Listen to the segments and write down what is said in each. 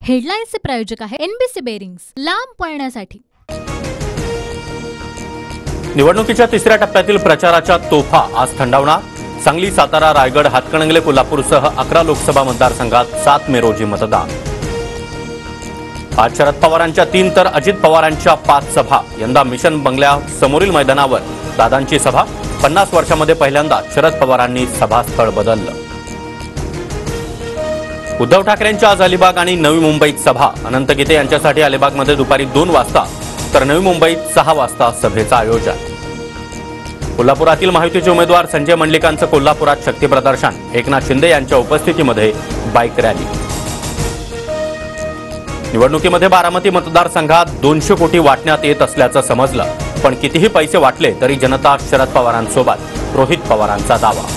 हेडलाईन्सचे प्रायोजक आहे NBC bearings, लांब पळण्यासाठी। निवडणुकीच्या तिसऱ्या टप्प्यातील प्रचाराच्या तोफा आज थंडावणार। सांगली, सातारा, रायगड, हातकणंगले, कोल्हापूरसह 11 लोकसभा मतदारसंघात 7 मे रोजी मतदान। आज शरद पवारांच्या 3 तर अजित पवारांच्या 5 सभा। यंदा मिशन बंगल्या समोरील मैदानावर दादांची सभा। 50 वर्षांमध्ये पहिल्यांदा शरद पवारांनी सभास्थळ बदललं। उद्धव ठाकरेंच्या आज अलिबाग आणि नवी मुंबईत सभा। अनंत गीते यांच्यासाठी अलिबागमध्ये दुपारी 2 वाजता तर नवी मुंबईत 6 वाजता सभेचं आयोजन। कोल्हापुरातील महायुतीचे उमेदवार संजय मंडलिकांचं कोल्हापुरात शक्ती प्रदर्शन। एकनाथ शिंदे यांच्या उपस्थितीमध्ये बाईक रॅली। निवडणुकीमध्ये बारामती मतदारसंघात 200 कोटी वाटण्यात येत असल्याचं समजलं, पण कितीही पैसे वाटले तरी जनता शरद पवारांसोबत, रोहित पवारांचा दावा।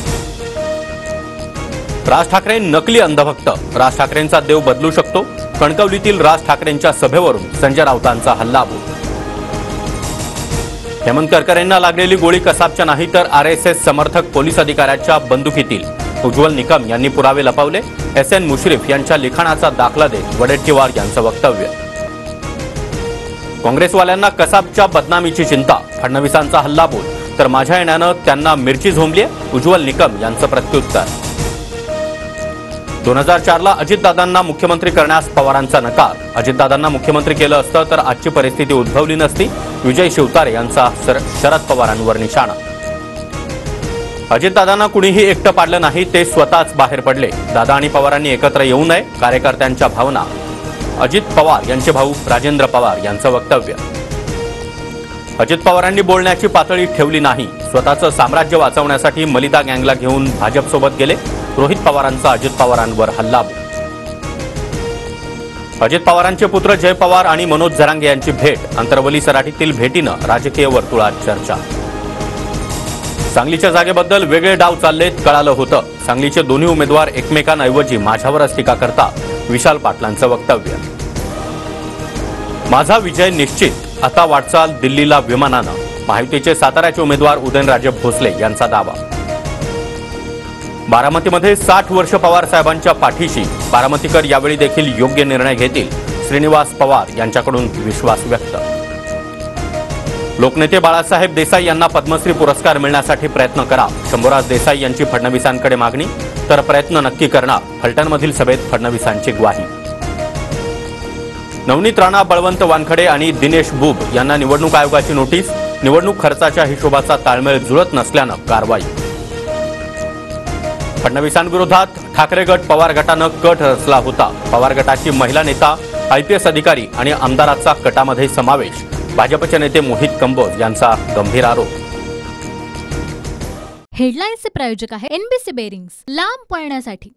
राज ठाकरे नकली अंधभक्त, राज ठाकरेंचा देव बदलू शकतो। कणकवलीतील राज ठाकरेंच्या सभेवरून संजय राऊतांचा हल्लाबोल। हेमंत करकरेंना लागलेली गोळी कसाबच्या नाही तर आरएसएस समर्थक पोलीस अधिकाऱ्याच्या बंदुकीतील। उज्ज्वल निकम यांनी पुरावे लपवले। एस.एन. मुश्रीफ यांच्या लिखाणाचा दाखला देत वडेट्टीवार यांचं वक्तव्य। काँग्रेसवाल्यांना कसाबच्या बदनामीची चिंता, फडणवीसांचा हल्लाबोल, तर माझ्या येण्यानं त्यांना मिरची झोंबली। उज्ज्वल निकम यांचं प्रत्युत्तर। 2004ला अजितदादांना मुख्यमंत्री करण्यास पवारांचा नकार। अजितदादांना मुख्यमंत्री केलं असतं तर आजची परिस्थिती उद्भवली नसती। विजय शिवतारे यांचा शरद पवारांवर निशाणा। अजितदादांना कुणीही एकटं पाडलं नाही, ते स्वतःच बाहेर पडले। दादा आणि पवारांनी एकत्र येऊ नये, कार्यकर्त्यांच्या भावना। अजित पवार यांचे भाऊ राजेंद्र पवार यांचं वक्तव्य। अजित पवारांनी बोलण्याची पातळी ठेवली नाही, स्वतःचं साम्राज्य वाचवण्यासाठी मलिदा गँगला घेऊन भाजपसोबत गेले। रोहित पवारांचा अजित पवारांवर हल्लाबोल। अजित पवारांचे पुत्र जय पवार आणि मनोज जरांगे यांची भेट। अंतरवली सराटीतील भेटीनं राजकीय वर्तुळात चर्चा। सांगलीच्या जागेबद्दल वेगळे डाव चाललेत कळालं होतं। सांगलीचे दोन्ही उमेदवार एकमेकांऐवजी माझ्यावरच टीका करता, विशाल पाटलांचं वक्तव्य। माझा विजय निश्चित, आता वाटचाल दिल्लीला विमानानं। महायुतीचे साताऱ्याचे उमेदवार उदयनराजे भोसले यांचा दावा। बारामतीमध्ये 60 वर्ष पवार साहेबांच्या पाठीशी। बारामतीकर यावेळी देखील योग्य निर्णय घेतील, श्रीनिवास पवार यांच्याकडून विश्वास व्यक्त। लोकनेते बाळासाहेब देसाई यांना पद्मश्री पुरस्कार मिळण्यासाठी प्रयत्न करा। शंभूराज देसाई यांची फडणवीसांकडे मागणी, तर प्रयत्न नक्की करणार। फलटणमधील सभेत फडणवीसांची ग्वाही। नवनीत राणा, बळवंत वानखडे आणि दिनेश बुब यांना निवडणूक आयोगाची नोटीस। निवडणूक खर्चाच्या हिशोबाचा ताळमेळ जुळत नसल्यानं कारवाई। फडणवीसांविरोधात ठाकरे गट पवार गटानं कट रचला होता। पवार गटाची महिला नेता, आयपीएस अधिकारी आणि आमदाराचा कटामध्ये समावेश। भाजपचे नेते मोहित कंबोज यांचा गंभीर आरोप। हेडलाईन्सचे प्रायोजक आहे एनबीसी बेरिंग्स, लांब पळण्यासाठी।